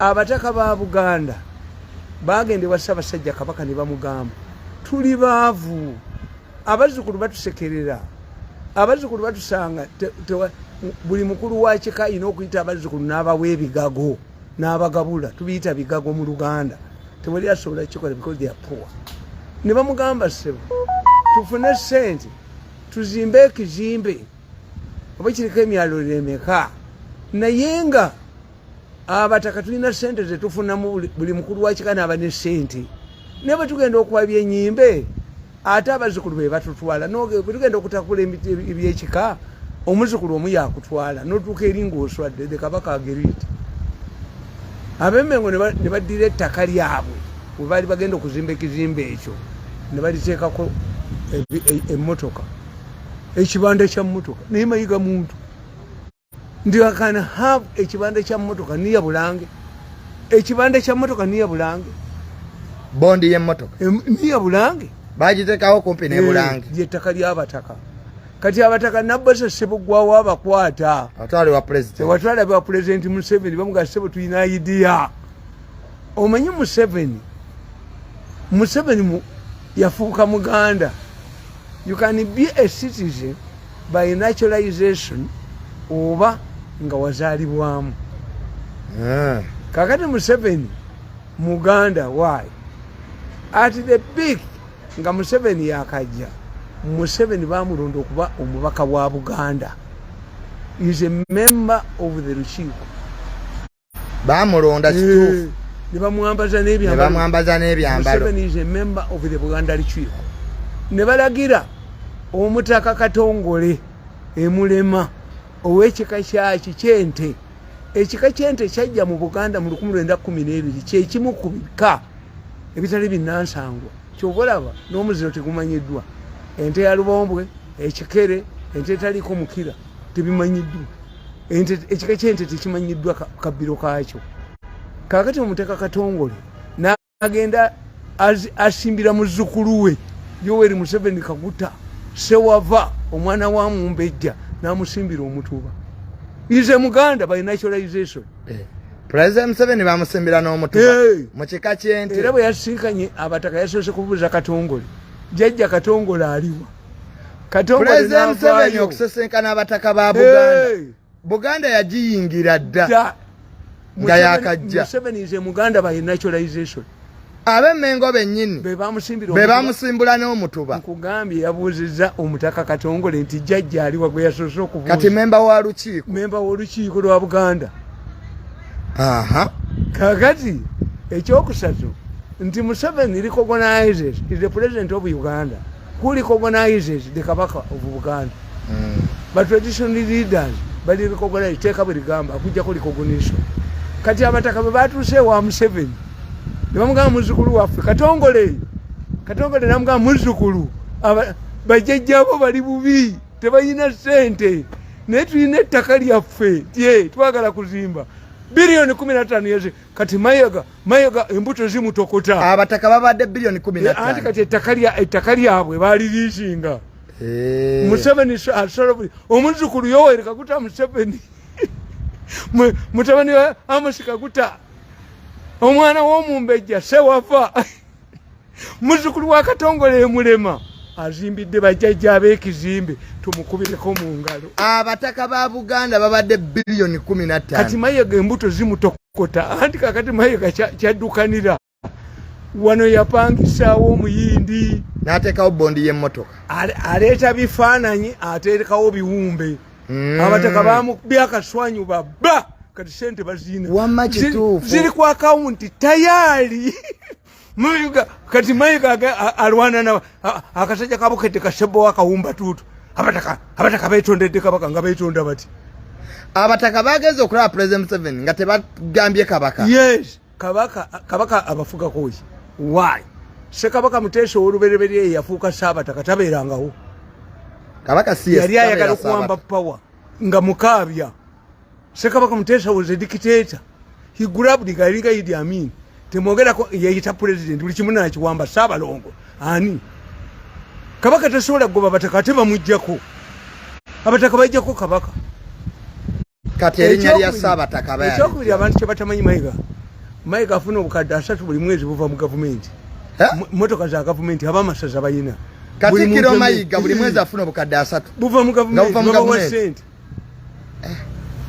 abataka ba Buganda bagende wa Ssaabasajja Kabaka ne bamugamba tuli baavu abazzukulu batusekerera abazzukulu batusanga buli mukulu wa kika ina okuyita abazzukulu n'abawa ebigago n'abagabula tubiyita bigago mu Luganda tewali asobola kikola because they are poor ne bamugamba ssebo tufune ssente tuzimbe ekizimbe oba kiriko emyalo emeka naye nga abataka tulina ssente zetufunamu buli mukulu wa kika n'aba ne ssente ne bwe tugenda okwabya ennyimbe ate abazzukulu be batutwala bwe tugenda okutakula ebyekika omuzzukulu omu yakutwala n'otuuka eri ng'oswadde the Kabaka agreed ab'Emmengo ne baddira ettaka lyabwe bwe baali bagenda okuzimba ekizimbe ekyo ne baliteekako emmotoka ekibanda kya mmotoka naye mayiga muntu ndi akana have ekibanda kya mmotoka niya Bulange ekibanda kya mmotoka niya Bulange bondi y'emmotoka niya Bulange bagiteekawo kumpi ne Bulange ly'ettaka ly'abataka kati abataka Nabbasa Ssebugwawo abakwata watwale wa president watwale wa president Museveni bamuga Ssebo tulina idea omanyi Museveni yafuuka Muganda. You can be a citizen by naturalization oba nga wazaalibwamu. Kakati Museveni Muganda why? At the peak nga Museveni yakajja Museveni bamulonda okuba omubaka wa Buganda. He is a member of the Lukiiko. Bamulonda kituufu. Ne bamwambaza n'ebyambalo. Museveni is a member of the Buganda Lukiiko. Ne balagira omutaka Katongole emulema ow'ekika kyaki ky'ente. Ekika ky'ente kyajja mu Buganda mu 1912 kyekimu ku bika ebitali binnansangwa. Ky'oba olaba n'omuziro tegumanyiddwa. Ente ya Lubombwe, ekikere, ente etaliko mukira tebimanyiddwa. Ekika ky'ente tekimanyiddwa kabbiro kaakyo. Kaakati omutaka Katongole n'agenda asimbira muzzukulu we Yoweri Museveni Kaguta Sewava omwana wa Mumbejja n'amusimbira omutuba. Is a Muganda by naturalization. President Museveni bamusimbira n'omutuba mu kika ky'ente. Era bwe yasinkanye abataka yasoose kubuuza Katongole jjajja Katongole aliwa. Katongole President Museveni okusesenkana abataka ba Buganda. Buganda yagiyingira dda nga yakajja. Museveni is a Muganda by naturalization. Ab'Emmengo bennyini be bamusimbula n'omutuba. Nkugambye yabuuzizza omutaka Katongole nti jjajja aliwa gwe yasoose okubuuza. Kati memba wa Lukiiko. Memba w'Olukiiko lwa Buganda. Kakati ekyokusatu nti Museveni recognizes is the president of Uganda who recognizes the Kabaka of Buganda. But traditional leaders bali recognize teeka bwe ligamba akujjako recognition. Kati abataka be batuuse wa Museveni ne bamugamba muzzukulu waffe Katongole n'amugamba muzzukulu bajjajjaabo bali bubi tebalina ssente naye tulina ettaka lyaffe twagala kuzimba bilioni 15 yeze kati mayaga embuto zimutokota abataka babadde bilioni 15 anti kati ettaka lyabwe baliriisinga. Museveni asolobuli omuzzukulu Yoweri Kaguta Museveni mutabani wa Amos Kaguta omwana w'Omumbejja Sewava muzzukulu wa Katongole emulema azimbidde bajjajja ab'ekizimbe tumukubireko mu ngalo. Abataka ba Buganda babadde bilioni 15. Kati mayiga embuto zimutokota anti kakati mayiga kyaddukanira wano yapangisaawo omuyindi n'ateekawo bondi y'emmotoka aleeta bifaananyi ateekawo biwumbe. Abataka byakaswanyu babba kati sente bazina wamma kituufu ziri ku akawunti tayali mayiga kati mayiga alwana na akasajja kabukete kasebo wakawumba tutu abataka betondedde Kabaka nga betonda bati abataka bageze okulaba President Museveni nga tebagambye Kabaka. Yes Kabaka abafuga koji why Ssekabaka Muteesa olubereberye yafuuka Ssaabataka tabeerangawo. Kabaka si yali ayagala okuwamba power nga mukaabya. Ssekabaka Muteesa was a dictator. He grabbed Galinga Idi Amin. Temwogerako yayita president buli kimu n'akiwamba Ssaabalongo ani. Kabaka tasobola kugoba abataka ate bamuggyako. Abataka bajjako Kabaka. Kati erinnya lya Ssaabataka bayali. Ekyokubiri abantu kye batamanyi mayiga Mayiga afuna obukadde 3 buli mwezi buva mu gavumenti. Motoka za gavumenti abamasaza bayina. Katikiro Mayiga buli mwezi afuna obukadde 3 buva mu gavumenti.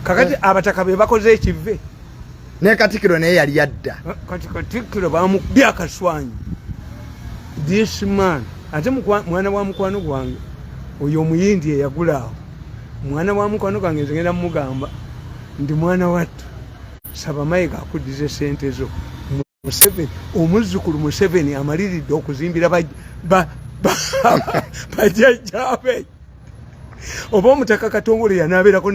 Kakati abataka be bakoze ekive. Ne Katikiro naye yali yadda. Katikiro bamubya kaswanyi. This man ate mwana wa mukwano gwange oyo omuyindi eyagulaawo. Mwana wa mukwano gwange ngenda mugamba ndi mwana wattu. Saba Mayiga akuddize sente zo. Museveni omuzzukulu Museveni amaliridde okuzimbira bajjajjaabe. Oba omutaka Katongole yanaabeerako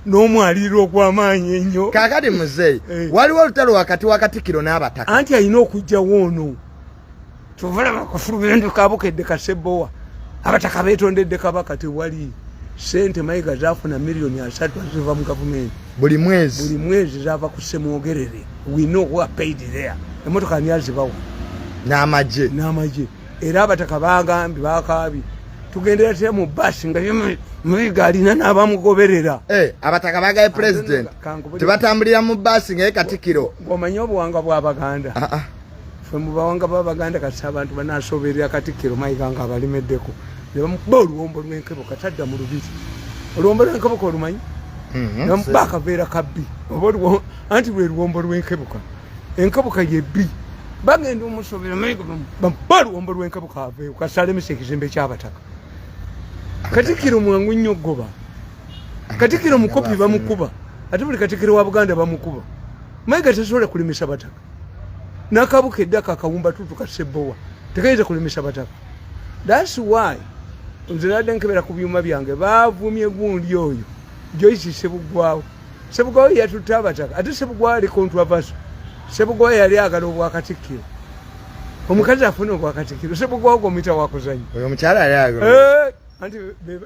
n'omwaliriro ogw'amaanyi ennyo. Kaakati muzeeyi waliwo olutalo wakati wa Katikiro n'abataka. Anti alina okujjawo ono. Tuvalaba kafulubendo kabukedde kasebbowa. Abataka beetondedde kabaka tewali. Sente Mayiga zaafuna milioni 3 ziva mu gavumenti. Buli mwezi zaava ku Ssemwogerere. We know who are paid there. Emmotoka ani azibawa. N'amagye. Era abataka bagambye bakaabi. Tugendera tya mu basi nga Mayiga alina n'abamugoberera. Abataka bagaye president. Tebatambulira mu basi nga Katikiro. Omanyi obuwanga bw'Abaganda. Ffe mu bawanga b'Abaganda kati abantu banaasoberera Katikiro Mayiga nga abalimeddeko. Ne bamukuba oluwombo lw'enkebuka tadda mu lubiri. Oluwombo lw'enkebuka olumanyi? Namukuba akaveera kabbi. Anti lwe luwombo lw'enkebuka. Enkebuka ye bbi. Bagenda omusobera Mayiga bamukuba oluwombo lw'enkebuka aveeyo kasalemesa ekizimbe ky'abataka. Katikiro mwangu nnyo oggoba. Katikiro mukopi bamukuba. Ate buli Katikiro wa Buganda bamukuba. Mayiga tasobola kulimisa bataka. N'akabukedde akawumba tutu kasebbowa. Tekayinza kulimisa bataka. That's why nze nadde nkebera ku byuma byange baavumye gundi oyo Joyce Sebugwawo. Sebugwawo yatutta abataka ate Sebugwawo ali controversy. Sebugwawo yali agala obwa Katikiro. Omukazi afuna obwa Katikiro Sebugwawo gomita wakuzanyi. Oyo omukyala yali agala. Anti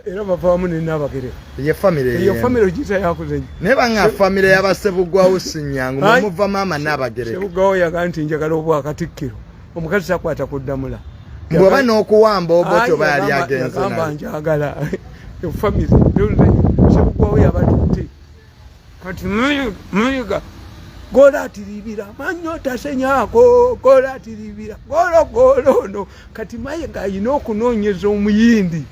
era bavaamu ne Nabagere. Ye family Eyo family ogiyita yakuzanyi. Ne banga family y'aba Sebugwawo Sinyangu muva maama Nabagere. Sebugwawo yaga nti njagala obwa Katikiro. Omukazi sakwata kuddamula. Bw'oba n'okuwamba oboto bayali agenze naye. Agamba njagala family Sebugwawo yabatutte. Kati Mayiga gola atiribira manyo tasenyako gola atiribira golo no kati Mayiga alina okunoonyeza omuyindi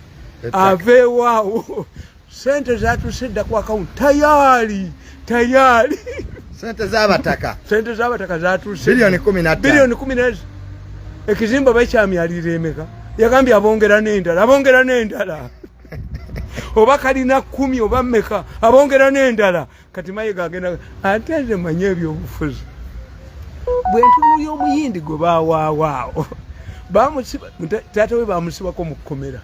aveewaawo sente zatusedda ku akawunti tayali sente z'abataka zatuse bilioni 15 ekizimba bakyamyalira emeka yagambye abongera n'endala oba kalina 10 oba mmeka abongera n'endala kati Mayiga agenda ate nze manye ebyobufuzi bwe ntunuyo omuyindi gwe bawaawaawo bamusiba taata we bamusibako mu kkomera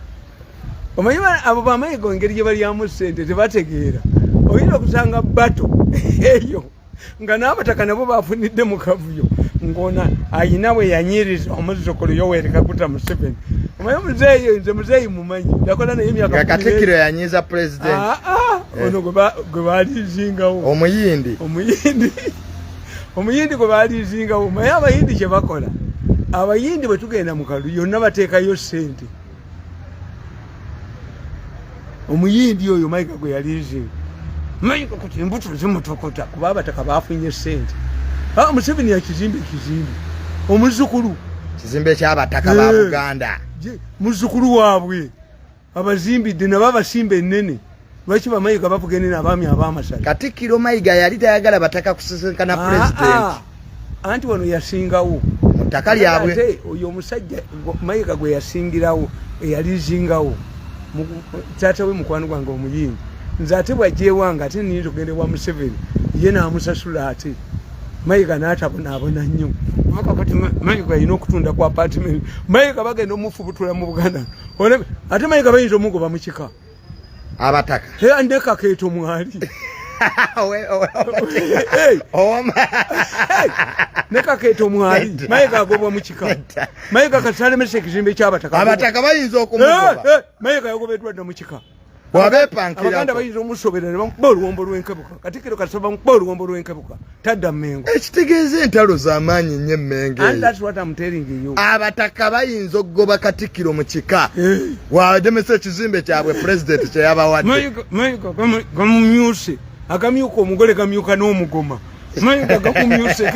omanyi abo bamayiga engeri gye balyamu ssente tebategeera oyinza okusanga bato eyo nga n'abataka nabo bafunidde mu kavuyo ng'ona ayina we yanyiriza omuzzukulu Yoweri Kaguta Museveni. Omanyi omuzeeyi nze muzeeyi mumanyi yakola naye emyaka Katikiro yanyiza president. Ono gwe baalizingawo omuyindi gwe baalizingawo maye abayindi kye bakola abayindi bwe tugenda mu kalu yonna bateekayo ssente. Omuyindi oyo Mayiga gwe yalizinga Mayiga kuti embuto zimutokota kuba abataka baafunye ssente. Museveni yakizimbe omuzzukulu kizimbe ky'abataka ba Buganda muzzukulu waabwe abazimbidde nabo abasimba ennene lwaki bamayiga bavuga ennene abaami ab'amasala. Katikiro Mayiga yali tayagala bataka kusesenkana president anti wano yasingawo mutaka lyabwe oyo omusajja Mayiga gwe yasingirawo eyalizingawo taata we mukwano gwange omuyindi nze ate bw'ajjeewanga ate niyinza okugenda wa Museveni ye n'amusasula ate Mayiga n'atabonaabona nnyo kati Mayiga alina okutunda ku apartment Mayiga bagenda omufubutula mu Buganda ate Mayiga bayinza omugoba mu kika abataka ndeka keeto mwali neka keeto mwali Mayiga agobwa mu kika Mayiga kasalemesa ekizimbe ky'abataka abataka bayinza okumugoba Mayiga yagobeddwa dda mu kika Abaganda bayinza omusoberera bamukuba oluwombo lw'enkebuka Katikiro kasaba bamukuba oluwombo lw'enkebuka tadda Mmengo ekitegeeza entalo z'amaanyi nnyo Mmengo and that's what I'm telling you. Abataka bayinza okugoba Katikiro mu kika wagemesa ekizimbe kyabwe president kye yabawadde Mayiga gamumyuse agamyuka omugole gamyuka n'omugoma Mayiga gakumyuse